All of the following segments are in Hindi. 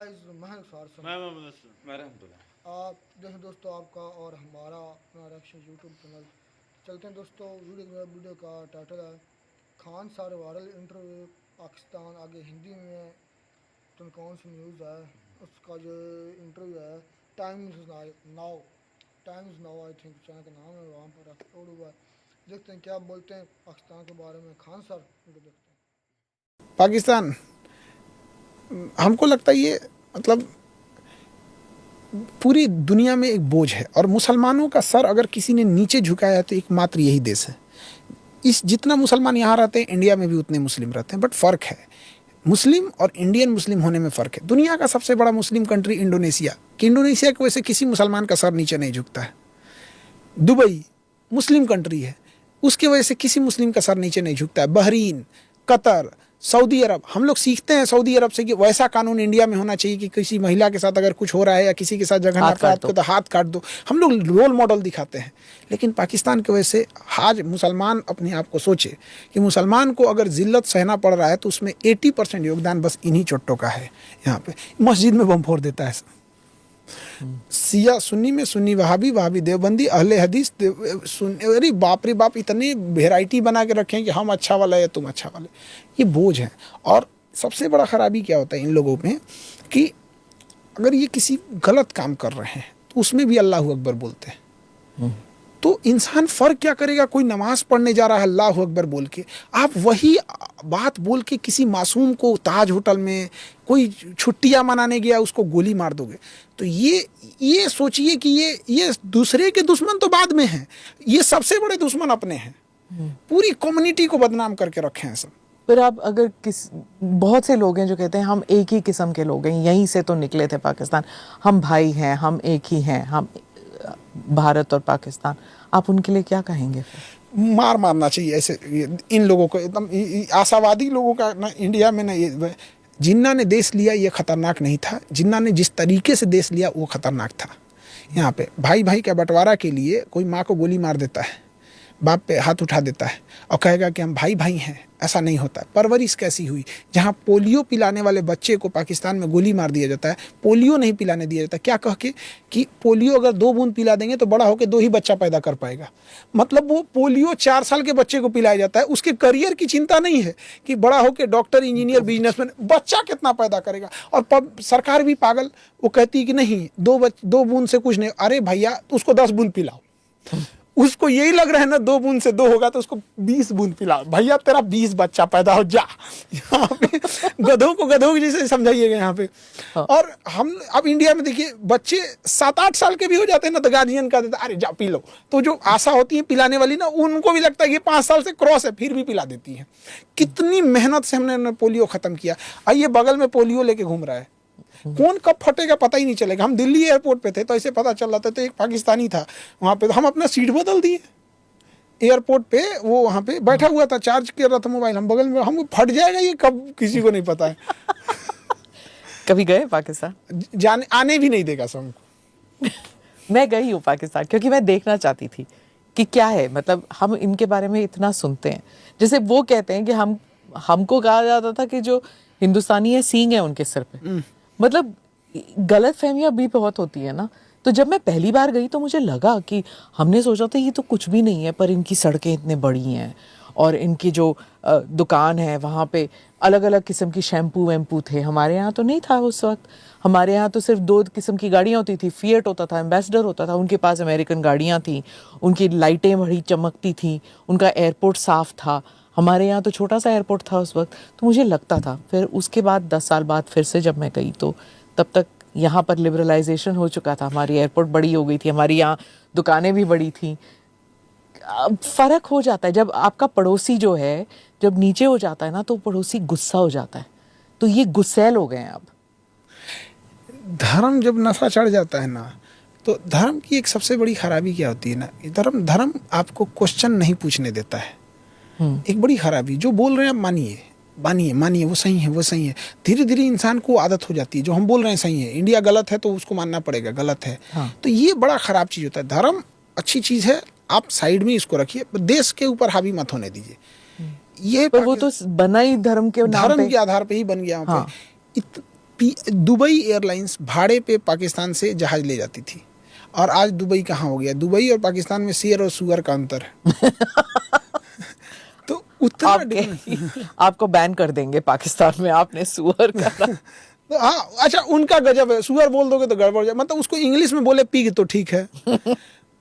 आप देखें दोस्तों आपका और हमारा अपना रिएक्शन यूट्यूब चैनल चलते हैं दोस्तों। वीडियो का टाइटल है Khan sir viral interview Pakistan आगे हिंदी में। तो कौन सी न्यूज़ है उसका जो इंटरव्यू है times now I think channel का नाम है, वहाँ पर अपलोड हुआ है। देखते हैं क्या बोलते हैं पाकिस्तान के बारे में खान सर। देखते हैं पाकिस्तान हमको लगता है ये मतलब पूरी दुनिया में एक बोझ है और मुसलमानों का सर अगर किसी ने नीचे झुकाया है तो एकमात्र यही देश है। इस जितना मुसलमान यहाँ रहते हैं इंडिया में भी उतने मुस्लिम रहते हैं, बट फ़र्क है मुस्लिम और इंडियन मुस्लिम होने में फ़र्क है। दुनिया का सबसे बड़ा मुस्लिम कंट्री इंडोनेशिया की वजह से किसी मुसलमान का सर नीचे नहीं झुकता है। दुबई मुस्लिम कंट्री है, उसकी वजह से किसी मुस्लिम का सर नीचे नहीं झुकता है। बहरीन, कतर, सऊदी अरब, हम लोग सीखते हैं सऊदी अरब से कि वैसा कानून इंडिया में होना चाहिए कि किसी महिला के साथ अगर कुछ हो रहा है या किसी के साथ जघन्य अपराध को तो हाथ काट दो। हम लोग रोल मॉडल दिखाते हैं। लेकिन पाकिस्तान की वजह से आज मुसलमान अपने आप को सोचे कि मुसलमान को अगर जिल्लत सहना पड़ रहा है तो उसमें 80% योगदान बस इन्हीं चोट्टों का है। यहाँ पे मस्जिद में बम फोड़ देता है सिया सुन्नी में सुन्नी वहाबी वहाबी देवबंदी अहले हदीस अरे बाप रे बाप, इतनी वेराइटी बना के रखे हैं कि हम अच्छा वाला है तुम अच्छा वाले। ये बोझ है। और सबसे बड़ा खराबी क्या होता है इन लोगों में कि अगर ये किसी गलत काम कर रहे हैं तो उसमें भी अल्लाह अकबर बोलते हैं। तो इंसान फ़र्क क्या करेगा? कोई नमाज पढ़ने जा रहा है अल्लाह अकबर बोल के, आप वही बात बोल के किसी मासूम को ताज होटल में कोई छुट्टियां मनाने गया उसको गोली मार दोगे। तो ये सोचिए कि ये दूसरे के दुश्मन तो बाद में हैं, ये सबसे बड़े दुश्मन अपने हैं। पूरी कम्युनिटी को बदनाम करके रखे हैं सब। पर आप अगर बहुत से लोग हैं जो कहते हैं हम एक ही किस्म के लोग हैं, यहीं से तो निकले थे पाकिस्तान, हम भाई हैं, हम एक ही हैं, हम भारत और पाकिस्तान, आप उनके लिए क्या कहेंगे फिर? मारना चाहिए ऐसे इन लोगों को। एकदम आशावादी लोगों का ना इंडिया में ना, ये जिन्ना ने देश लिया ये खतरनाक नहीं था, जिन्ना ने जिस तरीके से देश लिया वो खतरनाक था। यहाँ पे भाई भाई के बंटवारा के लिए कोई माँ को गोली मार देता है, बाप पे हाथ उठा देता है और कहेगा कि हम भाई भाई हैं। ऐसा नहीं होता है। परवरिश कैसी हुई, जहाँ पोलियो पिलाने वाले बच्चे को पाकिस्तान में गोली मार दिया जाता है, पोलियो नहीं पिलाने दिया जाता। क्या कह के कि पोलियो अगर 2 बूंद पिला देंगे तो बड़ा होकर 2 ही बच्चा पैदा कर पाएगा। मतलब वो पोलियो 4 साल के बच्चे को पिलाया जाता है, उसके करियर की चिंता नहीं है कि बड़ा होकर डॉक्टर, इंजीनियर, बिजनेसमैन, बच्चा कितना पैदा करेगा। और सरकार भी पागल, वो कहती है कि नहीं 2 बूंद से कुछ नहीं। अरे भैया उसको 10 बूंद पिलाओ। उसको यही लग रहा है ना 2 बूंद से 2 होगा तो उसको 20 बूंद पिलाओ। भैया तेरा 20 बच्चा पैदा हो जा। यहाँ पे गधों को गधों की जैसे समझाइएगा यहाँ पे। हाँ। और हम अब इंडिया में देखिए बच्चे 7-8 साल के भी हो जाते हैं ना तो गार्जियन का देता अरे जा पी लो। तो जो आशा होती है पिलाने वाली ना, उनको भी लगता है कि 5 साल से क्रॉस है फिर भी पिला देती है। कितनी मेहनत से हमने पोलियो खत्म किया। आइए बगल में पोलियो लेके घूम रहा है, कौन कब फटेगा पता ही नहीं चलेगा। हम दिल्ली एयरपोर्ट पे थे तो ऐसे पता चल रहा था, तो एक पाकिस्तानी था वहाँ पे, तो हम अपना सीट बदल दिए एयरपोर्ट पे। वो वहाँ पे बैठा हुआ था, चार्ज कर रहा था मोबाइल, हम बगल में, हम फट जाएगा ये कब किसी को नहीं पता है। कभी गए पाकिस्तान? जाने आने भी नहीं देगा सब। मैं गई हूँ पाकिस्तान क्योंकि मैं देखना चाहती थी कि क्या है। मतलब हम इनके बारे में इतना सुनते हैं, जैसे वो कहते हैं कि हमको कहा जाता था कि जो हिंदुस्तानी है सींग है उनके सिर पे। मतलब गलत फहमियां भी बहुत होती है ना। तो जब मैं पहली बार गई तो मुझे लगा कि हमने सोचा था ये तो कुछ भी नहीं है, पर इनकी सड़कें इतने बड़ी हैं और इनकी जो दुकान है वहाँ पे अलग अलग किस्म की शैम्पू वैम्पू थे। हमारे यहाँ तो नहीं था उस वक्त। हमारे यहाँ तो सिर्फ 2 किस्म की गाड़ियाँ होती थी, फिएट होता था, एम्बेसडर होता था। उनके पास अमेरिकन गाड़ियाँ थी, उनकी लाइटें बड़ी चमकती थी, उनका एयरपोर्ट साफ़ था। हमारे यहाँ तो छोटा सा एयरपोर्ट था उस वक्त। तो मुझे लगता था, फिर उसके बाद 10 साल बाद फिर से जब मैं गई तो तब तक यहाँ पर लिबरलाइजेशन हो चुका था, हमारी एयरपोर्ट बड़ी हो गई थी, हमारी यहाँ दुकानें भी बड़ी थी। फ़र्क हो जाता है जब आपका पड़ोसी जो है जब नीचे हो जाता है ना तो पड़ोसी गुस्सा हो जाता है। तो ये गुस्सैल हो गए हैं अब। धर्म जब नशा चढ़ जाता है ना, तो धर्म की एक सबसे बड़ी खराबी क्या होती है ना, धर्म आपको क्वेश्चन नहीं पूछने देता है। एक बड़ी खराबी, जो बोल रहे हैं आप मानिए वो सही है। धीरे धीरे इंसान को आदत हो जाती है, जो हम बोल रहे हैं सही है, इंडिया गलत है तो उसको मानना पड़ेगा गलत है। हाँ। तो ये बड़ा खराब चीज़ होता है। धर्म अच्छी चीज़ है, आप साइड में इसको रखिए, देश के ऊपर हावी मत होने दीजिए। ये पर वो तो बना ही धर्म के आधार पे ही बन गया। हाँ। दुबई एयरलाइंस भाड़े पे पाकिस्तान से जहाज ले जाती थी, और आज दुबई कहाँ हो गया? दुबई और पाकिस्तान में शेर और सुअर का अंतर है। तो उतना आपको बैन कर देंगे पाकिस्तान में, आपने सुअर का तो हाँ, अच्छा उनका गजब है, सुअर बोल दोगे तो गड़बड़ जाए, मतलब उसको इंग्लिश में बोले पिग तो ठीक है,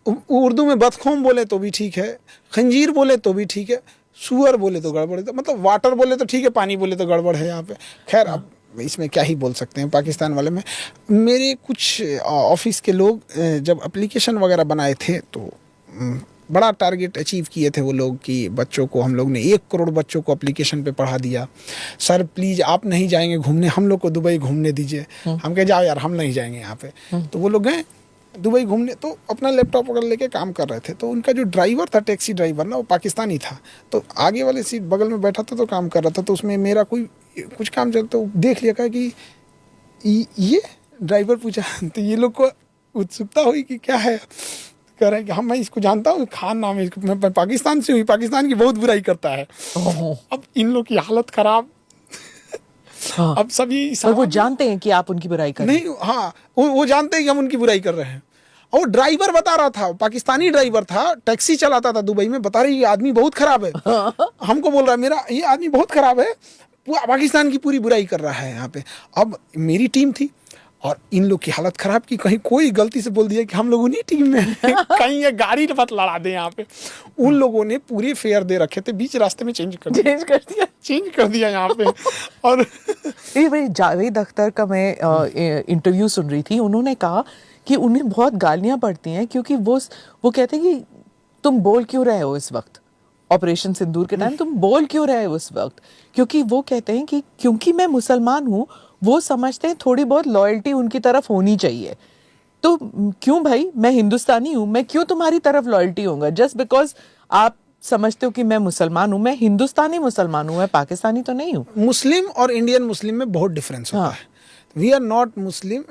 उर्दू में बदखोम बोले तो भी ठीक है, खंजीर बोले तो भी ठीक है, सुअर बोले तो गड़बड़ है, मतलब वाटर बोले तो ठीक है, पानी बोले तो गड़बड़ है यहाँ पे। खैर अब इसमें क्या ही बोल सकते हैं पाकिस्तान वाले में। मेरे कुछ ऑफिस के लोग जब एप्लीकेशन वगैरह बनाए थे तो बड़ा टारगेट अचीव किए थे वो लोग कि बच्चों को, हम लोग ने 1 करोड़ बच्चों को एप्लीकेशन पे पढ़ा दिया। सर प्लीज़ आप नहीं जाएंगे घूमने, हम लोग को दुबई घूमने दीजिए। हम कहे जाओ यार, हम नहीं जाएंगे यहाँ पे। तो वो लोग गए दुबई घूमने, तो अपना लैपटॉप वगैरह लेके काम कर रहे थे। तो उनका जो ड्राइवर था, टैक्सी ड्राइवर ना, वो पाकिस्तानी था। तो आगे वाले सीट बगल में बैठा था तो काम कर रहा था। तो उसमें मेरा कोई कुछ काम चलता, तो देख लिया, कहा कि ये ड्राइवर पूछा तो ये लोग को उत्सुकता हुई कि क्या है। कह रहे हैं कि हाँ मैं इसको जानता हूँ, खान नाम है, मैं पाकिस्तान से हुई, पाकिस्तान की बहुत बुराई करता है। अब इन लोग की हालत खराब। हाँ। अब सभी और वो जानते हैं कि आप उनकी बुराई कर रहे हैं। नहीं, हाँ वो जानते हैं कि हम उनकी बुराई कर रहे हैं। और वो ड्राइवर बता रहा था, पाकिस्तानी ड्राइवर था, टैक्सी चलाता था दुबई में, बता रही ये आदमी बहुत खराब है। हमको बोल रहा है मेरा ये आदमी बहुत खराब है, पाकिस्तान की पूरी बुराई कर रहा है यहाँ पे। अब मेरी टीम थी और इन लोग की हालत खराब की, कहीं कोई गलती से बोल दिया कि हम लोग उन्हीं टीम में हैं, कहीं ये गाड़ी मत लड़ा दे यहाँ पे। उन लोगों ने पूरे फेयर दे रखे थे, बीच रास्ते में चेंज कर दिया यहाँ पे। और ये भाई जावेद अख्तर का मैं इंटरव्यू सुन रही थी, उन्होंने कहा कि उन्हें बहुत गालियां पड़ती हैं क्योंकि वो कहते हैं कि तुम बोल क्यों रहे हो इस वक्त, ऑपरेशन सिंदूर के टाइम तुम बोल क्यों रहे हो उस वक्त, क्योंकि वो कहते हैं कि क्योंकि मैं मुसलमान हूँ, वो समझते हैं थोड़ी बहुत लॉयल्टी उनकी तरफ होनी चाहिए। तो क्यों भाई, मैं हिंदुस्तानी हूँ, मैं क्यों तुम्हारी तरफ लॉयल्टी होऊंगा जस्ट बिकॉज आप समझते हो कि मैं मुसलमान हूँ? मैं हिंदुस्तानी मुसलमान हूँ, मैं पाकिस्तानी तो नहीं हूँ। मुस्लिम और इंडियन मुस्लिम में बहुत डिफरेंस होता है। We are not Muslim,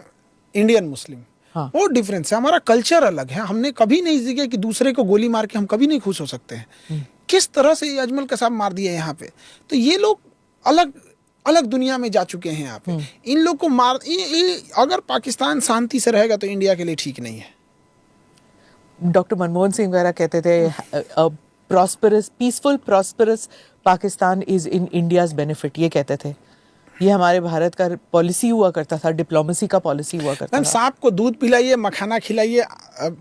Indian Muslim, बहुत डिफरेंस है। हमारा कल्चर अलग है। हमने कभी नहीं सीखा कि दूसरे को गोली मार के हम कभी नहीं खुश हो सकते हैं। किस तरह से ये अजमल कसाब मार दिए यहाँ पे, तो ये लोग अलग अलग दुनिया में जा चुके हैं यहाँ पे। इन लोग को मार अगर पाकिस्तान शांति से रहेगा तो इंडिया के लिए ठीक नहीं है। डॉक्टर मनमोहन सिंह वगैरह कहते थे prosperous, peaceful prosperous Pakistan is in India's benefit, ये कहते थे। ये हमारे भारत का पॉलिसी हुआ करता था, डिप्लोमेसी का पॉलिसी हुआ करता था। सांप को दूध पिलाइए, मखाना खिलाइए,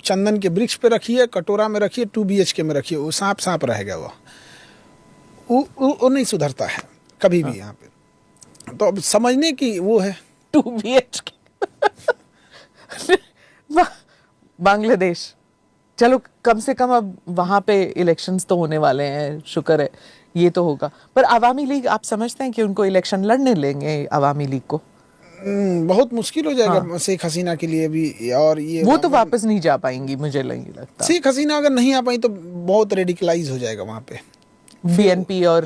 चंदन के वृक्ष पे रखिए, कटोरा में रखिए, 2 BHK में रखिए, वो सांप रहेगा। वो नहीं सुधरता है कभी भी यहाँ पे। तो अब समझने की वो है 2 BHK बांग्लादेश, चलो कम से कम अब वहां पे इलेक्शंस तो होने वाले हैं, शुक्र है ये तो होगा। पर अवामी लीग, आप समझते हैं कि उनको इलेक्शन लड़ने लेंगे अवामी लीग को? बहुत मुश्किल हो जाएगा शेख हसीना के लिए भी। और ये वो तो वापस नहीं जा पाएंगी, मुझे नहीं लगता। शेख हसीना अगर नहीं आ पाई तो बहुत रेडिकलाइज हो जाएगा वहाँ पे BNP और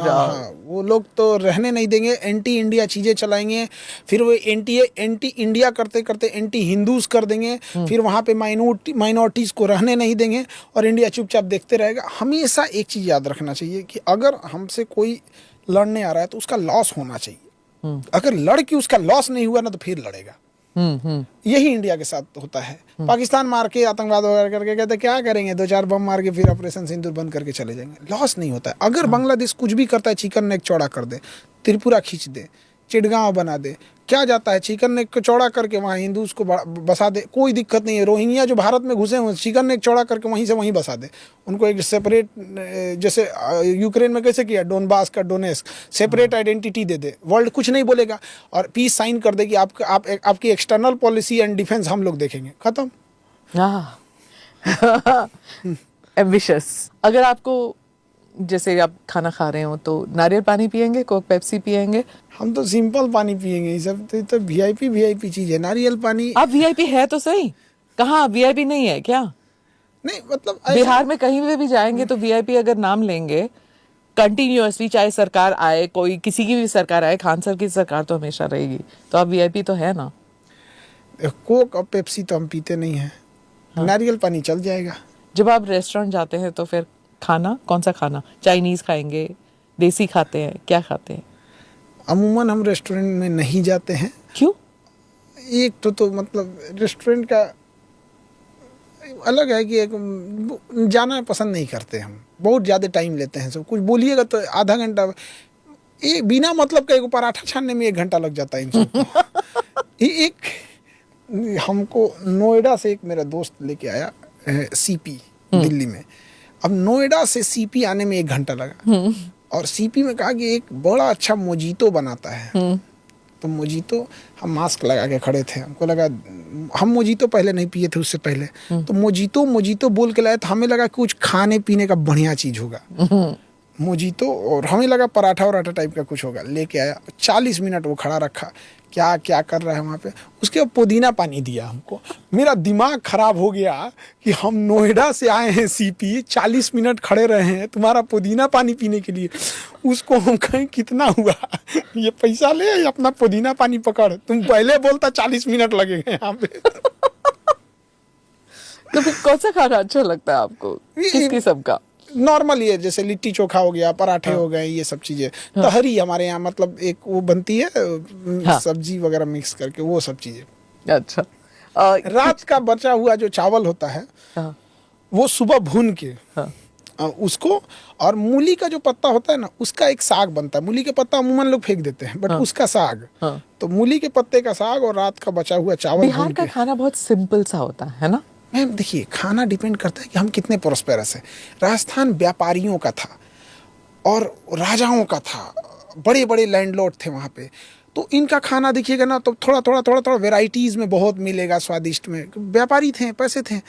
वो लोग तो रहने नहीं देंगे, एंटी इंडिया चीज़ें चलाएंगे, फिर वो एंटी इंडिया करते करते एंटी हिंदूज कर देंगे, फिर वहाँ पे माइनॉरिटीज़ को रहने नहीं देंगे और इंडिया चुपचाप देखते रहेगा। हमेशा एक चीज़ याद रखना चाहिए कि अगर हमसे कोई लड़ने आ रहा है तो उसका लॉस होना चाहिए। अगर लड़ के उसका लॉस नहीं हुआ ना तो फिर लड़ेगा। यही इंडिया के साथ होता है। पाकिस्तान मार के आतंकवाद वगैरह करके कहते क्या करेंगे, 2-4 बम मार के फिर ऑपरेशन सिंदूर बंद करके चले जाएंगे, लॉस नहीं होता है। अगर बांग्लादेश कुछ भी करता है, चिकन नेक चौड़ा कर दे, त्रिपुरा खींच दे, चिटगांव बना दे, क्या जाता है, चिकन नेक को चौड़ा करके वहाँ हिंदूज को बसा दे, कोई दिक्कत नहीं है। रोहिंग्या जो भारत में घुसे हुए, चिकन नेक चौड़ा करके वहीं से वहीं बसा दे, उनको एक सेपरेट, जैसे यूक्रेन में कैसे किया, डोनबास का डोनेस्क, सेपरेट आइडेंटिटी दे दे, वर्ल्ड कुछ नहीं बोलेगा। और पीस साइन कर दे कि आपकी एक्सटर्नल पॉलिसी एंड डिफेंस हम लोग देखेंगे, खत्म। एम्बिशियस। अगर आपको, जैसे आप खाना खा रहे हो तो नारियल पानी पियेंगे, कोक पेप्सी पियेंगे? हम तो सिंपल पानी पियेंगे, ये सब तो वीआईपी चीज है। नारियल पानी। आप वीआईपी है तो सही, कहाँ वीआईपी नहीं है क्या? नहीं मतलब बिहार में कहीं पे भी जाएंगे तो वीआईपी अगर नाम लेंगे कंटिन्यूअसली, चाहे सरकार आए, कोई किसी की भी सरकार आए, खान सर की सरकार तो हमेशा रहेगी, तो आप वीआईपी तो है ना। कोक और पेप्सी तो हम पीते नहीं है। नारियल पानी चल जाएगा। जब आप रेस्टोरेंट जाते हैं तो फिर खाना कौन सा खाना, चाइनीज खाएंगे, देसी खाते हैं, क्या खाते हैं? अमूमन हम रेस्टोरेंट में नहीं जाते हैं। क्यों? एक तो मतलब रेस्टोरेंट का अलग है कि एक जाना पसंद नहीं करते हम, बहुत ज़्यादा टाइम लेते हैं। सब कुछ बोलिएगा तो आधा घंटा, ये बिना मतलब का एक पराठा छानने में 1 घंटा लग जाता है इन सबको। एक हमको नोएडा से एक मेरा दोस्त लेके आया सीपी दिल्ली में। अब नोएडा से सीपी आने में 1 घंटा लगा, और सीपी में कहा कि एक बड़ा अच्छा मोजीतो बनाता है। तो मोजीतो, हम मास्क लगा के खड़े थे, हमको लगा, हम मोजीतो पहले नहीं पिए थे उससे पहले, तो मोजीतो बोल के लाए, तो हमें लगा कुछ खाने पीने का बढ़िया चीज़ होगा मोजीतो, और हमें लगा पराठा वराठा टाइप का कुछ होगा। लेके आया, 40 मिनट वो खड़ा रखा, क्या क्या कर रहा है वहाँ पे। उसके बाद पुदीना पानी दिया हमको। मेरा दिमाग खराब हो गया कि हम नोएडा से आए हैं सीपी, 40 मिनट खड़े रहे हैं तुम्हारा पुदीना पानी पीने के लिए। उसको हम कहें कितना हुआ, ये पैसा ले अपना पुदीना पानी पकड़, तुम पहले बोलता 40 मिनट लगेंगे यहाँ पे। तो फिर कौन सा खाना अच्छा लगता है आपको, किस किस्म का? नॉर्मल ये जैसे लिट्टी चोखा हो गया, पराठे हो गए, ये सब चीजें। तहरी हमारे यहाँ मतलब एक वो बनती है सब्जी वगैरह मिक्स करके, वो सब चीजें। अच्छा। रात का बचा हुआ जो चावल होता है वो सुबह भून के उसको, और मूली का जो पत्ता होता है ना, उसका एक साग बनता है। मूली के पत्ता अमूमन लोग फेंक देते हैं, बट उसका साग, तो मूली के पत्ते का साग और रात का बचा हुआ चावल। बिहार का खाना बहुत सिंपल सा होता है ना? मैम देखिए, खाना डिपेंड करता है कि हम कितने प्रोस्पेरस हैं। राजस्थान व्यापारियों का था और राजाओं का था, बड़े बड़े लैंडलॉर्ड थे वहाँ पे। तो इनका खाना देखिएगा ना, तो थोड़ा वेराइटीज़ में बहुत मिलेगा, स्वादिष्ट में। व्यापारी थे, पैसे थे।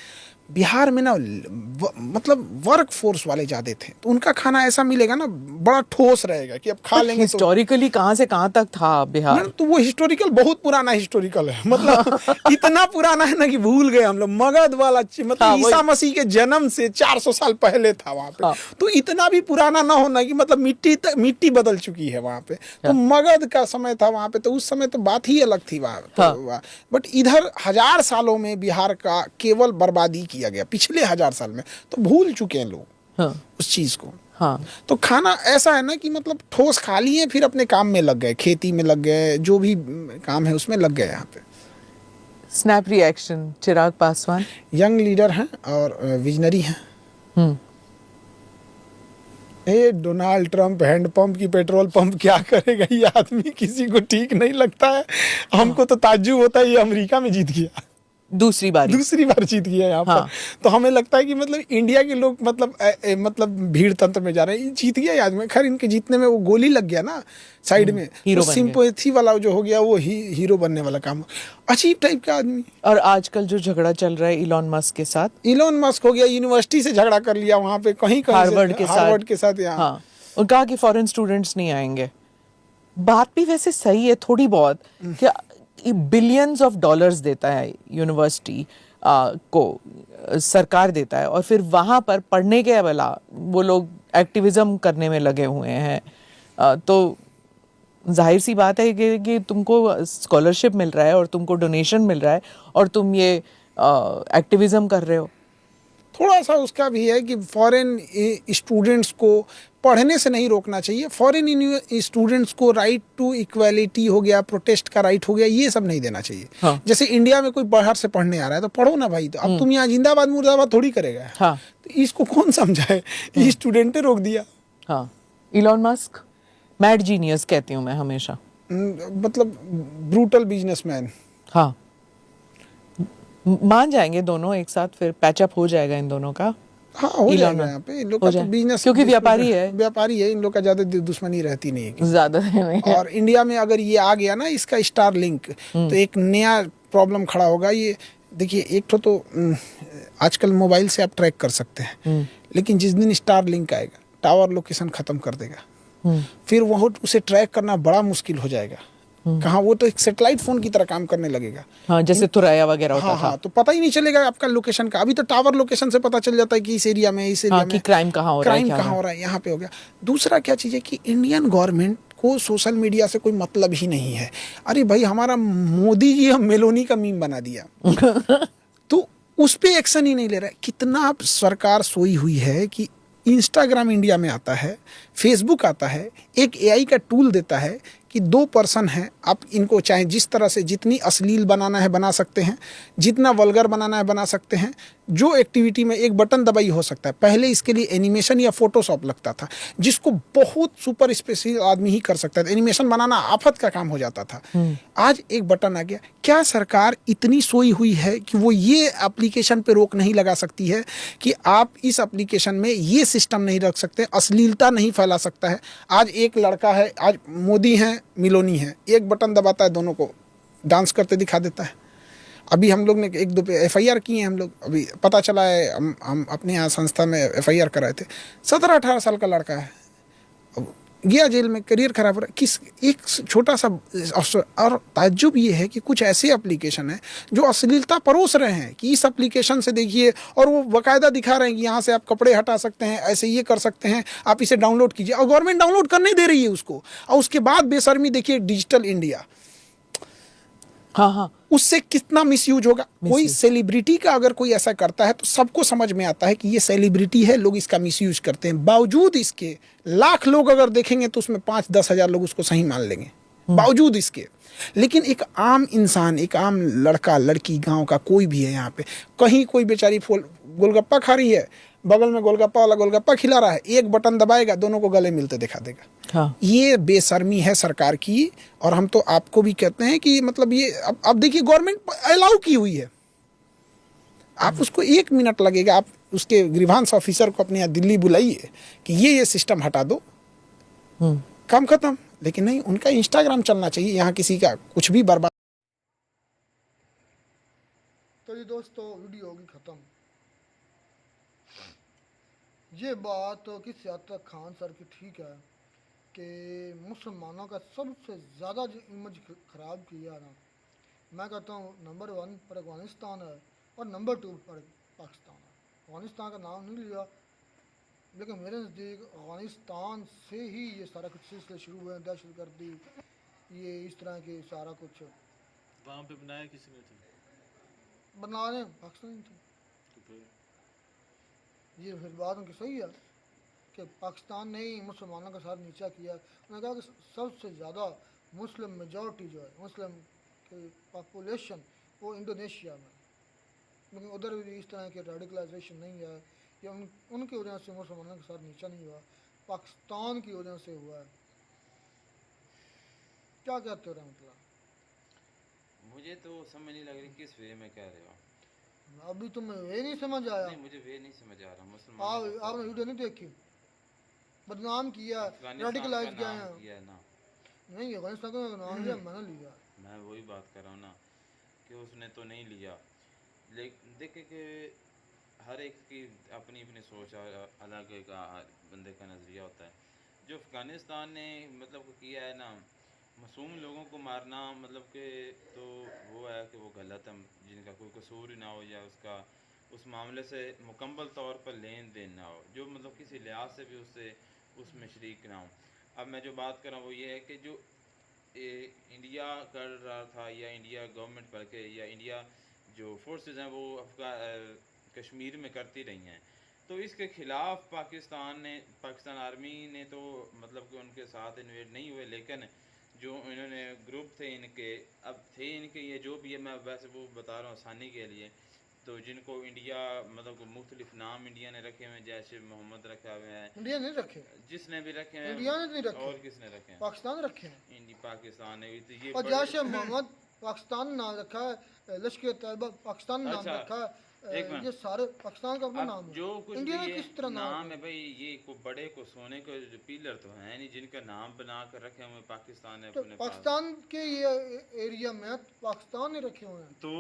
बिहार में ना मतलब वर्क फोर्स वाले ज़्यादा थे, तो उनका खाना ऐसा मिलेगा ना, बड़ा ठोस रहेगा कि अब खा लेंगे। हिस्टोरिकली कहाँ से कहाँ तक था बिहार? तो वो हिस्टोरिकल बहुत पुराना हिस्टोरिकल है, मतलब इतना पुराना है ना कि भूल गए हम लोग। मगध वाला मतलब ईसा मसीह के जन्म से 400 साल पहले था वहाँ पे। तो इतना भी पुराना ना होना कि मतलब मिट्टी बदल चुकी है वहाँ पे। तो मगध का समय था वहाँ पे, तो उस समय तो बात ही अलग थी वहाँ। बट इधर 1000 सालों में बिहार का केवल बर्बादी किया गया, पिछले 1000 साल में। तो भूल चुके हैं लोग उस चीज को। तो खाना ऐसा है ना कि मतलब ठोस खा लिए, फिर अपने काम में लग गए, खेती में लग गए, जो भी काम है उसमें लग गए। यहाँ पे snap reaction, Chirag Paswan young leader हैं और विजनरी हैं। ये डोनाल्ड ट्रंप हैंडपंप की पेट्रोल पंप क्या करेगा ये आदमी, किसी को ठीक नहीं लगता है। हमको तो ताज्जुब होता है, ये अमेरिका में जीत गया, दूसरी बार जीत गया यहाँ पर। तो हमें लगता है कि मतलब इंडिया के लोग मतलब भीड़ तंत्र में जा रहे हैं, जीत गया आदमी। खैर इनके जीतने में वो गोली लग गया ना साइड में, तो सिंपैथी वाला जो हो गया, वो हीरो बनने वाला काम। अजीब टाइप का आदमी। और आजकल जो झगड़ा चल रहा है इलॉन मस्क के साथ, इलॉन मस्क हो गया, यूनिवर्सिटी से झगड़ा कर लिया वहाँ पे, कहीं हार्वर्ड के साथ यहाँ, और कहा कि फॉरेन स्टूडेंट्स नहीं आएंगे। बात भी वैसे सही है थोड़ी बहुत, क्या बिलियंस ऑफ डॉलर्स देता है यूनिवर्सिटी को, सरकार देता है, और फिर वहाँ पर पढ़ने के अलावा वो लोग एक्टिविज्म करने में लगे हुए हैं। तो जाहिर सी बात है कि तुमको स्कॉलरशिप मिल रहा है और तुमको डोनेशन मिल रहा है और तुम ये एक्टिविज्म कर रहे हो। थोड़ा सा उसका भी है कि फॉरेन स्टूडेंट्स को पढ़ने से नहीं रोकना चाहिए। फॉरेन स्टूडेंट्स को राइट टू इक्वालिटी हो गया, प्रोटेस्ट का राइट हो गया, ये सब नहीं देना चाहिए। जैसे इंडिया में कोई बाहर से पढ़ने आ रहा है तो पढ़ो ना भाई, तो अब तुम यहाँ जिंदाबाद मुर्दाबाद थोड़ी करेगा। तो इसको कौन समझाए, ये स्टूडेंट ने रोक दिया। इलॉन मस्क मैड जीनियस कहती हूँ मैं हमेशा, मतलब ब्रूटल बिजनेसमैन। मान जाएंगे दोनों एक साथ, फिर पैचअप हो जाएगा इन दोनों का। हो जाएगा यहाँ पे। इन लोग का तो बिजनेस, क्योंकि व्यापारी है, इन लोग का ज्यादा दुश्मनी रहती नहीं है, ज्यादा नहीं है। और इंडिया में अगर ये आ गया ना इसका स्टार लिंक, तो एक नया प्रॉब्लम खड़ा होगा। ये देखिए, एक तो आजकल मोबाइल से आप ट्रैक कर सकते हैं, लेकिन जिस दिन स्टार लिंक आएगा, टावर लोकेशन खत्म कर देगा, फिर वह उसे ट्रैक करना बड़ा मुश्किल हो जाएगा। कहाँ, वो तो एक सैटेलाइट फोन की तरह काम करने लगेगा। जैसे तुरैया वगैरह होता था। तो पता ही नहीं चलेगा आपका लोकेशन का। अभी तो टावर लोकेशन से पता चल जाता है कि इस एरिया में, इस एरिया में क्राइम कहाँ हो रहा है, यहाँ पे हो गया। दूसरा क्या चीज़ है कि इंडियन गवर्नमेंट को सोशल मीडिया से कोई मतलब ही नहीं है। अरे भाई, हमारा मोदी जी हम मेलोनी का मीम बना दिया तो उस पे एक्शन ही नहीं ले रहा है। कितना सरकार सोई हुई है कि इंस्टाग्राम इंडिया में आता है, फेसबुक आता है, एक एआई का टूल देता है कि 2 पर्सन हैं, आप इनको चाहे जिस तरह से जितनी अश्लील बनाना है बना सकते हैं, जितना वल्गर बनाना है बना सकते हैं। जो एक्टिविटी में एक बटन दबाई हो सकता है, पहले इसके लिए एनिमेशन या फोटोशॉप लगता था, जिसको बहुत सुपर स्पेशल आदमी ही कर सकता था। एनिमेशन बनाना आफत का काम हो जाता था। आज एक बटन आ गया। क्या सरकार इतनी सोई हुई है कि वो ये एप्लीकेशन पे रोक नहीं लगा सकती है कि आप इस एप्लीकेशन में ये सिस्टम नहीं रख सकते, अश्लीलता नहीं फैला सकता है? आज एक लड़का है, आज मोदी हैं, मिलोनी है, एक बटन दबाता है, दोनों को डांस करते दिखा देता है। अभी हम लोग ने एक दो पे एफआईआर किए हैं। हम लोग अभी पता चला है, हम अपने यहाँ संस्था में एफआईआर कराए थे। 17-18 साल का लड़का है, अब गया जेल में, करियर खराब हो रहा है। किस एक छोटा सा और ताज्जुब ये है कि कुछ ऐसे एप्लीकेशन है जो अश्लीलता परोस रहे हैं कि इस एप्लीकेशन से देखिए, और वो बाकायदा दिखा रहे हैं कि यहाँ से आप कपड़े हटा सकते हैं, ऐसे ये कर सकते हैं, आप इसे डाउनलोड कीजिए, और गवर्नमेंट डाउनलोड करने दे रही है उसको। और उसके बाद बेशर्मी देखिए, डिजिटल इंडिया, हाँ हाँ, उससे कितना मिसयूज होगा। कोई सेलिब्रिटी का अगर कोई ऐसा करता है तो सबको समझ में आता है कि ये सेलिब्रिटी है, लोग इसका मिसयूज करते हैं। बावजूद इसके लाख लोग अगर देखेंगे तो उसमें 5-10 हजार लोग उसको सही मान लेंगे, बावजूद इसके। लेकिन एक आम इंसान, एक आम लड़का लड़की, गांव का कोई भी है, यहाँ पे कहीं कोई बेचारी गोलगप्पा खा रही है, बगल में गोलगप्पा वाला गोलगप्पा खिला रहा है, एक बटन दबाएगा, दोनों को गले मिलते दिखा देगा। हाँ। ये बेशर्मी है सरकार की। और हम तो आपको भी कहते हैं कि मतलब ये अब देखिए, गवर्नमेंट अलाउ की हुई है, आप उसको 1 मिनट लगेगा, आप उसके ग्रीवांस ऑफिसर को अपने यहाँ दिल्ली बुलाइए कि ये सिस्टम हटा दो, काम खत्म। लेकिन नहीं, उनका इंस्टाग्राम चलना चाहिए, यहाँ किसी का कुछ भी बर्बाद। तो ये दोस्तों वीडियो होगी ख़त्म। ये बात तो किस हद तक खान सर की ठीक है कि मुसलमानों का सबसे ज़्यादा जो इमेज ख़राब किया ना, मैं कहता हूँ नंबर 1 पर अफ़गानिस्तान है और नंबर 2 पर पाकिस्तान है। अफ़गानिस्तान का नाम नहीं लिया, लेकिन मेरे नज़दीक अफ़गानिस्तान से ही ये सारा कुछ सिलसिले शुरू हुए हैं, दहशतगर्दी, ये इस तरह के सारा कुछ। वहाँ पे बनाया किसने थे? बना रहे पाकिस्तानी थे। तो फिर ये फिर बात उनकी सही है कि पाकिस्तान ने ही मुसलमानों का साथ नीचा किया। उन्होंने कहा कि सबसे ज़्यादा मुस्लिम मेजॉरिटी जो है, मुस्लिम की पॉपुलेशन, वो इंडोनेशिया में, लेकिन उधर भी इस तरह के रेडिकलाइजेशन नहीं है, या उनकी वजह से मुसलमानों का साथ नीचा नहीं हुआ, पाकिस्तान की वजह से हुआ है। क्या कहते हो रहमतुल्लाह? मुझे तो समझ नहीं लग रही किस वे में कह रहे हो। अभी तुम्हें ये नहीं समझ आया? नहीं, मुझे वे नहीं समझ आ रहा। मुसलमान आपने वीडियो नहीं देखी? बदनाम किया, रेडिकलाइज किया है ना। नहीं, अफगानिस्तान का नाम लिया, मैंने लिया। मैं वही बात कर रहा हूँ ना कि उसने तो नहीं लिया। लेकिन देखे कि हर एक की अपनी अपनी सोच अलग का बंदे का नज़रिया होता है। जो अफ़गानिस्तान ने मतलब किया है ना, मासूम लोगों को मारना, मतलब कि तो वो है कि वो गलत है, जिनका कोई कसूर ही ना हो या उसका उस मामले से मुकम्मल तौर पर लेन देन ना हो, जो मतलब किसी लिहाज से भी उससे उसमें शरीक ना हो। अब मैं जो बात कर रहा हूँ वो ये है कि जो इंडिया कर रहा था, या इंडिया गवर्नमेंट बल्कि, या इंडिया जो फोर्सेस हैं वो कश्मीर में करती रही हैं, तो इसके ख़िलाफ़ पाकिस्तान आर्मी ने तो मतलब कि उनके साथ इन्वेड नहीं हुए, लेकिन जो इन्होंने ग्रुप थे इनके, अब थे इनके ये जो भी है, मैं वैसे वो बता रहा हूँ आसानी के लिए, तो जिनको इंडिया मतलब मुख्तलिफ नाम इंडिया ने रखे हुए हैं, जैसे मोहम्मद रखा हुआ है। इंडिया नहीं रखे, जिसने भी रखे हैं, इंडिया ने नहीं रखे, और किसने रखे हैं? पाकिस्तान रखे हैं। पाकिस्तान ने भी तो ये और जैसे मोहम्मद पाकिस्तान नाम रखा है, लश्कर तैयबा पाकिस्तान नाम अच्छा, रखा है, एक मिनट। ये सारे पाकिस्तान का अपना अब नाम है। जो कुछ इंडिया भी में ये किस तरह नाम है भाई, ये को बड़े को सोने को पिलर तो है नहीं जिनका नाम बना कर रखे हुए पाकिस्तान ने तो अपने पाकिस्तान के ये एरिया में पाकिस्तान ने रखे हुए हैं। तो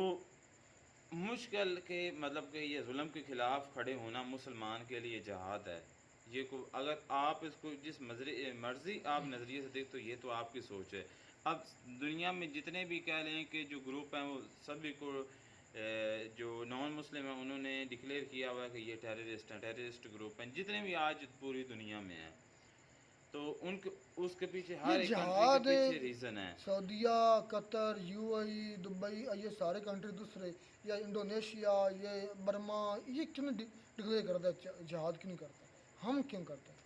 मुश्किल के मतलब कि ये जुल्म के ख़िलाफ़ खड़े होना मुसलमान के लिए जहाद है। ये को अगर आप इसको जिस मर्ज़ी आप नज़रिए से देख, तो ये तो आपकी सोच है। अब दुनिया में जितने भी कह लें कि जो ग्रुप हैं वो सभी को जो नॉन मुस्लिम हैं उन्होंने डिक्लेयर किया हुआ है कि ये टेररिस्ट हैं, टेररिस्ट ग्रुप हैं, जितने भी आज पूरी दुनिया में हैं। तो उनके उसके पीछे हर एक कंट्री के पीछे रीज़न है। सऊदीया, कतर, यूएई, दुबई, ये सारे कंट्री दूसरे, या इंडोनेशिया, ये बर्मा, ये क्यों डिक्लेयर करता है जहाद? क्यों नहीं करता? हम क्यों करते हैं?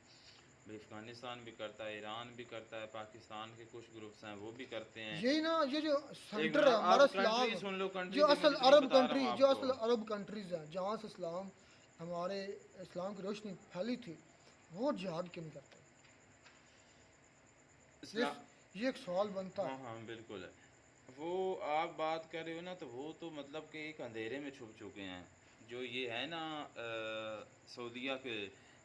भाई अफगानिस्तान भी करता है, ईरान भी करता है, पाकिस्तान के कुछ ग्रुप्स हैं वो भी करते हैं। यही ना, ये जो एक सेंटर है आप हमारा country सुन लो, इस्लाम, country जो की असल मैं जितनी अरब बता रहा कंट्री, हूँ जो आपको। असल अरब कंट्रीज हैं जहाँ से इस्लाम, हमारे इस्लाम की रोशनी फैली थी, वो जिहाद क्यों नहीं करते? ये इस्लाम, ये एक सवाल बनता हाँ है। हाँ बिल्कुल है। वो आप बात कर रहे हो ना, तो वो तो मतलब कि एक अंधेरे में छुप चुके हैं। जो ये है ना सऊदीया के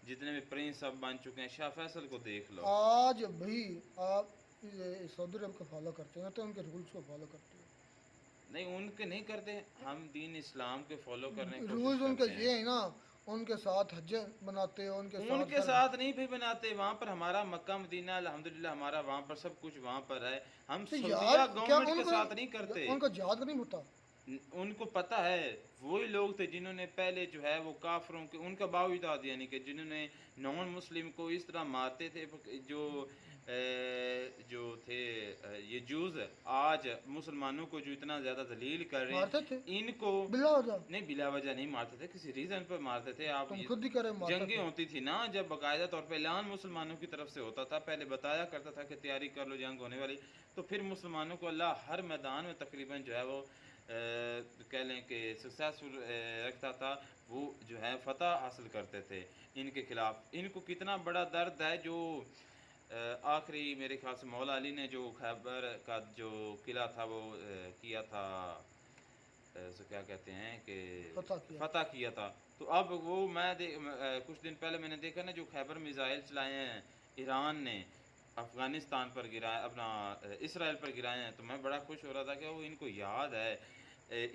जितने भी प्रिंस सब बन चुके हैं, शाह फैसल को देख लो। आज भी आप ये सऊदी अरब को फॉलो करते हैं तो उनके रूल्स को फॉलो करते हैं। नहीं, उनके नहीं करते, हम दीन इस्लाम के फॉलो करने की रूल्स कोशिश उनके करते ये हैं। है ना, उनके साथ हज बनाते हो, उनके साथ उनके साथ नहीं भी बनाते, वहाँ पर हमारा मक्का मदीना अल्हम्दुलिल्लाह, हमारा वहाँ पर सब कुछ वहाँ पर है। हम तो सऊदीया यार क्या गवर्नमेंट के उनको, साथ नहीं करते। उनको जिहाद का नहीं होता? उनको पता है, वही लोग थे जिन्होंने पहले जो है वो काफरों के, उनका बावजूद यानी कि जिन्होंने नॉन मुस्लिम को इस तरह मारते थे, जो जो थे ये जूस आज मुसलमानों को जो इतना ज़्यादा जलील कर रहे मारते थे? हैं, इनको बिल्ला हो जा, नहीं बिला वजह नहीं मारते थे, किसी रीज़न पर मारते थे। आप तुम ये खुद ही कह रहे हो मारते जंगें थे। होती थी ना, जब बाकायदा तौर पे ऐलान मुसलमानों की तरफ से होता था, पहले बताया करता था कि तैयारी कर लो जंग होने वाली, तो फिर मुसलमानों को अल्लाह हर मैदान में तकरीबन जो है वो कह लें कि सक्सेसफुल रखता था, वो जो है फतह हासिल करते थे इनके खिलाफ। इनको कितना बड़ा दर्द है, जो आखिरी मेरे ख्याल से मौला अली ने जो खैबर का जो किला था वो किया था, उसे क्या कहते हैं कि फतह किया था। तो अब वो कुछ दिन पहले मैंने देखा ना, जो खैबर मिसाइल चलाए हैं ईरान ने अफ़गानिस्तान पर गिराए, अपना इसराइल पर गिराए हैं, तो मैं बड़ा खुश हो रहा था कि वो इनको याद है,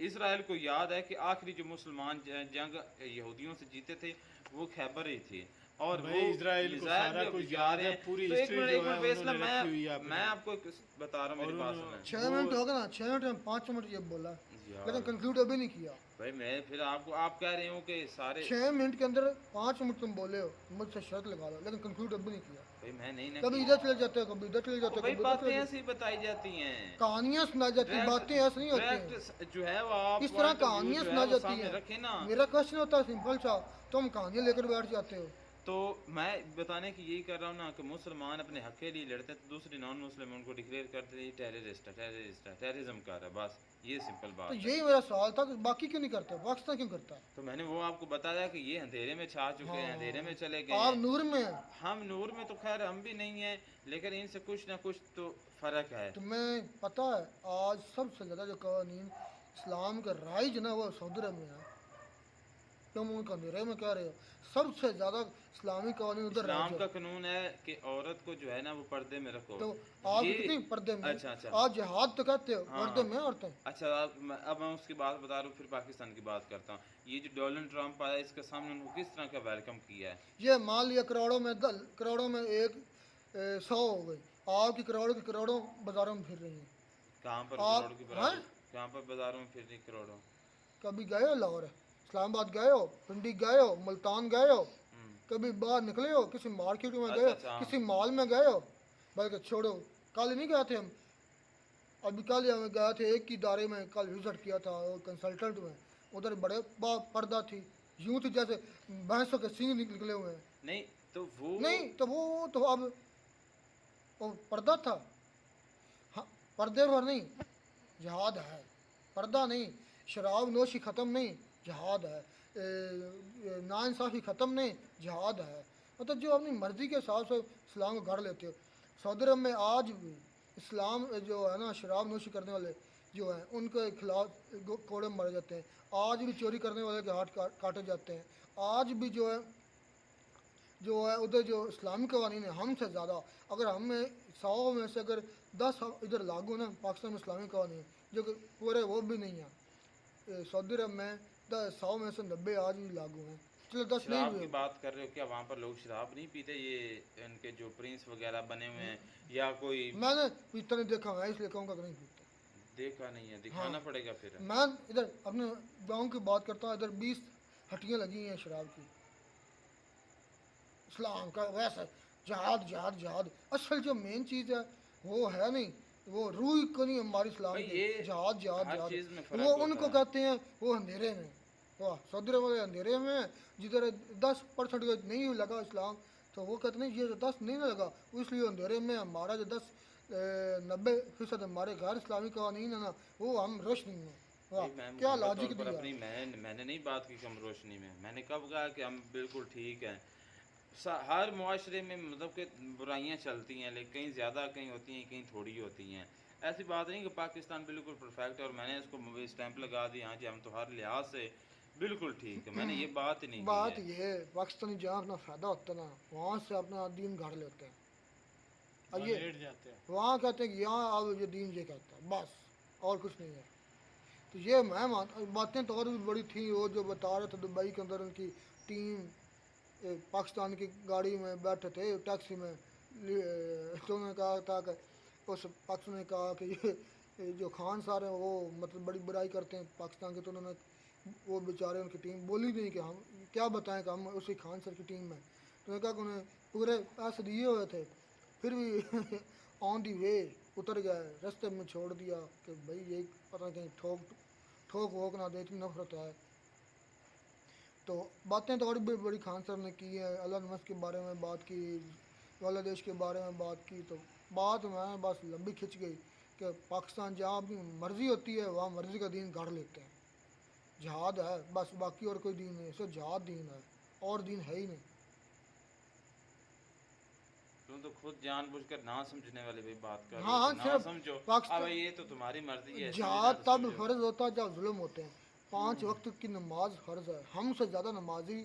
इसराइल को याद है कि आखिरी जो मुसलमान जंग यहूदियों से जीते थे वो खैबर ही थी, और भाई वो इजराइल को मिसाइल सारा भी कुछ गिरा याद रहे है, हैं। पूरी तो एक हिस्ट्री मिनट जो एक है मिनट फैसला, उन्होंने रखी हुई है अपने मैं पास। आपको बता रहा हूँ, मेरी बात सुनें। 6 मिनट हो गए ना, 6 मिनट में 5 मिनट ये बोला, यार। लेकिन कंक्लूड अभी नहीं किया। भाई मैं फिर आपको आप कह रहे हो कि सारे 6 मिनट के अंदर 5 मिनट तुम बोले हो, मुझसे शर्त लगा लो, लेकिन कंक्लूड अभी नहीं किया। भाई मैं नहीं ना कभी इधर चले जाते हो, कभी इधर चले जाते हो, भाई कभी उधर बातें चले जाते ऐसी बताई जाती हैं, हो। कहानियां सुनाई जाती हैं, बातें ऐसे नहीं होती हैं। डायरेक्ट जो है वो आप इस तरह point of view कहानियां जो है सुनाई वो जाती सामने हैं। रखे ना। मेरा क्वेश्चन होता है सिंपल सा, तुम कहानियां लेकर बैठ जाते हो। तो मैं बताने की यही कर रहा हूँ ना कि मुसलमान अपने हक के लिए लड़ते हैं, तो दूसरे नॉन मुस्लिम उनको डिक्लेयर करते हैं टेररिस्ट है, टेररिस्ट है, टेररिज्म कर रहा है, बस ये सिंपल तो बात है। यही मेरा सवाल था कि बाकी क्यों नहीं करते, पाकिस्तान क्यों करता है? तो मैंने वो आपको बताया कि ये अंधेरे में छा चुके हैं, अंधेरे में चले गए आप हैं। नूर में हैं। हम नूर में तो खैर हम भी नहीं हैं, लेकिन इनसे कुछ ना कुछ तो फ़र्क है। तुम्हें पता है आज सबसे ज़्यादा जो कवानीन इस्लाम का राइज ना वो सऊदी अरब में है। तुम उनका अंधेरे में कह रहे हो, सबसे ज़्यादा इस्लामी कवानीन उधर इस्लाम राइज का है। कानून है कि औरत को जो है ना वो पर्दे में रखो। तो आप ये कितनी पर्दे में, अच्छा अच्छा आज जिहाद तो कहते हो, हाँ, पर्दे में औरतें। अच्छा अब मैं उसकी बात बता रहा हूँ, फिर पाकिस्तान की बात करता हूँ। ये जो डोनाल्ड ट्रंप आया, इसके सामने उनको किस तरह का वेलकम किया है। ये मान लिया करोड़ों में एक 100 हो गई, आपकी करोड़ों की करोड़ों बाजारों में फिर रही हैं। कहाँ पर आप करोड़ों की बराबर, कहाँ पर बाजारों में फिर रही करोड़ों। कभी गए हो लाहौर, इस्लामाबाद गए हो, पिंडी गए हो, मुल्तान गए हो, कभी बाहर निकले हो, किसी मार्केट में गए हो, अच्छा, हाँ। किसी मॉल में गए हो? बल्कि छोड़ो, कल नहीं गए थे हम, अभी कल हम गए थे एक ही इदारे में, कल विजिट किया था कंसल्टेंट में, उधर बड़े पर्दा थी, यूं थी जैसे भैंसों के सींग निकले हुए हैं। नहीं तो वो नहीं तो वो तो अब वो पर्दा था। हाँ, पर्दे पर नहीं, जिहाद है, पर्दा नहीं। शराब नोशी ख़त्म नहीं, जिहाद है। नाइंसाफ़ी ख़त्म नहीं, जिहाद है। मतलब जो अपनी मर्ज़ी के हिसाब से इस्लाम को गढ़ लेते हो। सऊदी अरब में आज भी इस्लाम जो है ना, शराब नोशी करने वाले जो हैं उनके खिलाफ कोड़े मारे जाते हैं। आज भी चोरी करने वाले के हाथ काटे जाते हैं। आज भी जो है उधर जो इस्लामी कवानीन है हमसे ज़्यादा, अगर हमें 100 में से अगर 10 इधर लागू ना पाकिस्तान में इस्लामी कवानीन, जो कि पूरे वो भी नहीं है सऊदी अरब में, 100 में से 90 आज भी लागू हैं। चलो 10 नहीं शराब भी की हो। बात कर रहे हो, क्या वहाँ पर लोग शराब नहीं पीते? ये इनके जो प्रिंस वगैरह बने हुए हैं या कोई मैंने पीता नहीं देखा है, इसलिए कहूँगा कि नहीं पीता। देखा नहीं है, दिखाना पड़ेगा फिर। मैं इधर अपने गांव की बात करता हूँ, इधर 20 हट्टियाँ लगी हैं शराब की। इस्लाम का वैसे जिहाद जिहाद जिहाद, असल जो मेन चीज़ है वो है नहीं, वो रूह को नहीं हमारी इस्लाम भाई की, ये जिहाद जिहाद हर जिहाद। चीज़ में फर्क वो होता उनको है। कहते हैं वो अंधेरे में, वाह सऊदी अरब वाले अंधेरे में हैं, जिधर 10% का नहीं लगा इस्लाम, तो वो कहते नहीं ये जो 10 नहीं ना लगा इसलिए अंधेरे में हमारा जो 90% हमारे गैर इस्लामी कानून है ना वो हम रोशनी में। वाह भाई मैं क्या मुकम्मल लॉजिक तौर पर दिया। अपनी मैंने नहीं बात की कम रोशनी में, मैंने कब कहा कि हम बिल्कुल ठीक हैं। हर मुआशरे में मतलब कि बुराइयां चलती हैं, लेकिन कहीं ज़्यादा कहीं होती हैं कहीं थोड़ी होती हैं। ऐसी बात नहीं कि पाकिस्तान बिल्कुल परफेक्ट है और मैंने इसको स्टैंप लगा दिया हाँ जी हम तो हर लिहाज से बिल्कुल ठीक है, मैंने ये बात ही नहीं की बात है। ये है पाकिस्तानी जहाँ अपना फ़ायदा होता है ना वहाँ से अपना दीन गाड़ लेते हैं। और ये लेट जाते हैं। वहाँ कहते हैं कि यहाँ अब ये दीन ये कहता है बस और कुछ नहीं है। तो ये मैं बातें तो और भी बड़ी थी। वो जो बता रहे थे दुबई के अंदर उनकी टीम पाकिस्तान की गाड़ी में बैठे थे टैक्सी में तो उन्होंने कहा था कि उस पाकिस्तान ने कहा कि ये जो खान साहब हैं वो मतलब बड़ी बुराई करते हैं पाकिस्तान की। तो उन्होंने वो बेचारे उनकी टीम बोली नहीं कि हम क्या बताएं कि हम उसी खान सर की टीम में। तो उन्होंने कहा कि उन्हें पूरे पैसे दिए हुए थे फिर भी ऑन दी वे उतर गए, रास्ते में छोड़ दिया कि भाई ये पता नहीं कहीं ठोक वोक ना दे, इतनी नफरत है। तो बातें तो और भी बड़ी खान साहब ने की है, अल्लाह नमस के बारे में बात की, बांग्लादेश के बारे में बात की। तो बात मैं बस लंबी खिंच गई कि पाकिस्तान जहाँ अपनी मर्ज़ी होती है वहाँ मर्ज़ी का दीन गाड़ लेते हैं। जहाद है बस, बाकी और कोई दीन नहीं, सिर्फ जहाद दीन है और दीन है ही नहीं। तुम तो खुद जानबूझकर ना समझने वाली भी बात कर रहे हाँ हो, हाँ तो ना सिर्फ समझो। अब पाकिस्तान ये तो तुम्हारी मर्जी है, जहाद समझना तो तब समझो। फ़र्ज़ होता है जब जुल्म होते हैं। 5 वक्त की नमाज फ़र्ज़ है, हमसे ज़्यादा नमाजी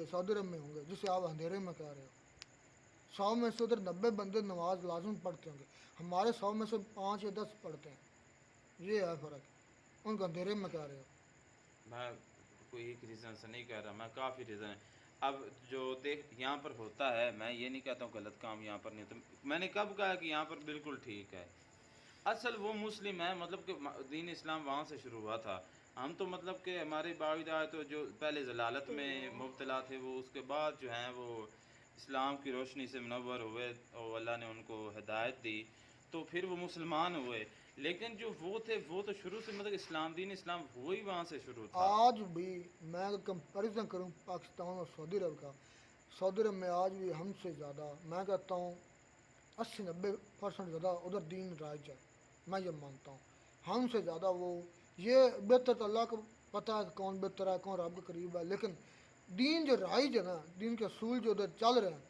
सऊदी अरब में होंगे जिसे आप अंधेरे में कह रहे हो। 100 में से उधर 90 बंदे नमाज लाजम पढ़ते होंगे, हमारे 100 में से 5 या 10 पढ़ते हैं। ये है फ़र्क, उनका अंधेरे में कह रहे हो। मैं कोई एक रीज़न से नहीं कह रहा, मैं काफ़ी रीज़न है। अब जो देख यहाँ पर होता है, मैं ये नहीं कहता हूँ गलत काम यहाँ पर नहीं होता। मैंने कब कहा कि यहाँ पर बिल्कुल ठीक है। असल वो मुस्लिम है, मतलब कि दीन इस्लाम वहाँ से शुरू हुआ था। हम तो मतलब कि हमारे बाविदा तो जो पहले जलालत में मुब्तला थे वो उसके बाद जो हैं वो इस्लाम की रोशनी से मुनव्वर हुए और अल्लाह ने उनको हिदायत दी तो फिर वो मुसलमान हुए। लेकिन जो वो थे वो तो शुरू से मतलब इस्लाम दीन इस्लाम वही वहाँ से शुरू था। आज भी मैं अगर कंपेरिजन करूँ पाकिस्तान और सऊदी अरब का, सऊदी अरब में आज भी हमसे ज़्यादा, मैं कहता हूँ 80-90% ज़्यादा उधर दीन राज है। मैं ये मानता हूँ हमसे ज़्यादा वो, ये बेहतर तो अल्लाह को पता है कि कौन बेहतर है कौन रब के करीब है, लेकिन दीन जो राइज है ना, दीन के असूल जो उधर चल रहे हैं,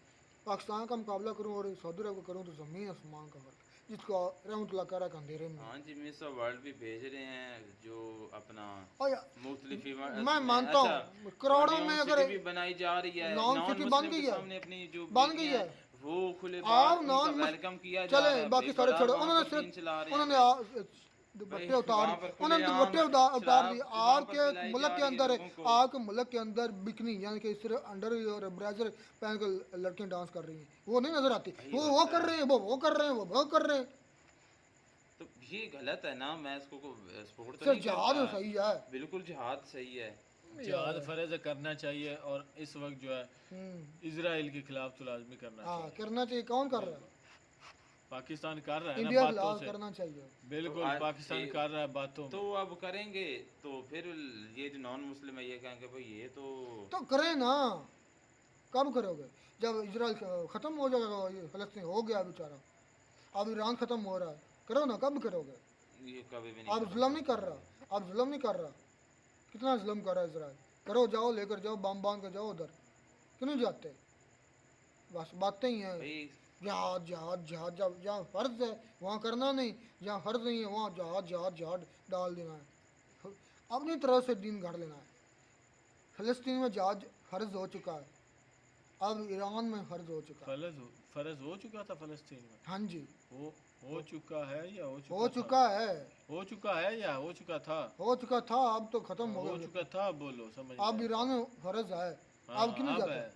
पाकिस्तान का मुकाबला करूँ और सऊदी अरब का करूँ तो ज़मीन आसमान का फ़र्क, जिसको रहमतुल्लाह कह रहा है अंधेरे में। हाँ जी, मिस वर्ल्ड भी भेज रहे हैं जो अपना और या- मुख्तलिफ मैं मानता हूँ करोड़ों में अगर भी बनाई जा रही है, नॉन नॉन सिटी बन मुस्लिम गई के है, सामने अपनी जो बन गई बीवियां है। हैं वो खुले आप बात उनका नॉन वेलकम किया जा रहा चले है। बाकी भाई सारे बड़ा छोड़ो, वहाँ उन्होंने पर दीन सिर्फ चला रहे उन्होंने हैं। दुपट्टे भाई उतार वहाँ पर उन्होंने खुलेआम दुपट्टे उतार दिए। शराब वहाँ पर आपके पिलाई मुल्क जा के रही है अंदर लोगों को। आपके मुल्क के अंदर बिकनी यानी कि सिर्फ अंडर और ब्राजर पहन कर लड़कियां डांस कर रही हैं, वो नहीं नजर आती। भाई वो होता कर है। रहे हैं, वो कर रहे हैं, वो कर रहे हैं। तो ये गलत है ना, मैं इसको सपोर्ट तो सिर्फ नहीं जहाद करता। सही है। बिल्कुल जिहाद सही है। जिहाद फ़र्ज़ करना चाहिए और इस वक्त जो है इसराइल के खिलाफ तो लाजमी करना हाँ चाहिए। करना चाहिए। कौन कर रहा है? पाकिस्तान कर रहा है ना इंडिया के बातों खिलाफ से, करना चाहिए। बिल्कुल पाकिस्तान कर रहा है बातों तो में। अब करेंगे तो फिर ये जो नॉन मुस्लिम है ये कहेंगे भाई ये तो करें ना, कब करोगे? जब इजराइल ख़त्म हो जाएगा, ये फ़लस्तीन हो गया बेचारा, अब ईरान ख़त्म हो रहा है, करो ना, कब करोगे? ये कभी भी नहीं आप कर जुल्म नहीं कर सकते। रहा, आप जुल्म नहीं कर रहा। कितना जुल्म कर रहा है इजराइल? करो, जाओ, लेकर जाओ, बम बांध कर जाओ उधर, क्यों नहीं जाते? बस बातें ही हैं। भाई जहाद जहाद जहाद, जब जहाँ फ़र्ज है वहाँ करना नहीं, जहाँ फ़र्ज नहीं है वहाँ जहाद जहाद जहाद डाल देना है, अपनी तरफ से दीन गाड़ लेना है। फ़लस्तीन में जहाज फ़र्ज हो चुका है, अब ईरान में फ़र्ज हो चुका है। फ़र्ज़ हो चुका था फ़लस्तीन में, हाँ जी, हो चुका है या हो चुका हो था? चुका है, हो चुका है या हो चुका था? हो चुका था, अब तो ख़त्म हो हो गया। चुका था बोलो, समझ अब गया। ईरान में फ़र्ज है, हाँ, अब क्यों नहीं अब जाता? है।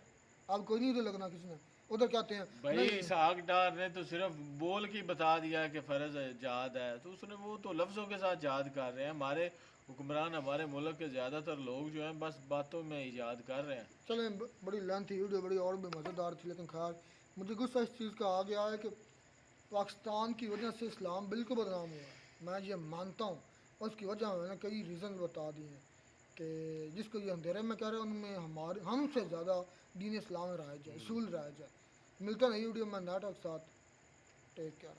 अब कोई नहीं तो लगना किसी ने, उधर कहते हैं भाई नहीं, इसहाक डार ने तो सिर्फ बोल के बता दिया कि फ़र्ज है जहाद है, तो उसने वो तो लफ्ज़ों के साथ जहाद कर रहे हैं। हमारे हुक्मरान हमारे मुल्क के ज़्यादातर लोग जो हैं बस बातों में इजाद कर रहे हैं। चलें बड़ी लेंथ थी वीडियो, बड़ी और भी मज़ेदार थी, लेकिन खैर मुझे गुस्सा इस चीज़ का आ गया है कि पाकिस्तान की वजह से इस्लाम बिल्कुल बदनाम हुआ है। मैं ये मानता हूँ, उसकी वजह मैंने कई रीज़न बता दिए हैं कि जिसको ये अंधेरे में कह रहे हैं उनमें हमारे हमसे ज़्यादा दीन इस्लाम राइज है, असूल राइज है। मिलता नहीं वीडियो में नाटक साथ, टेक केयर।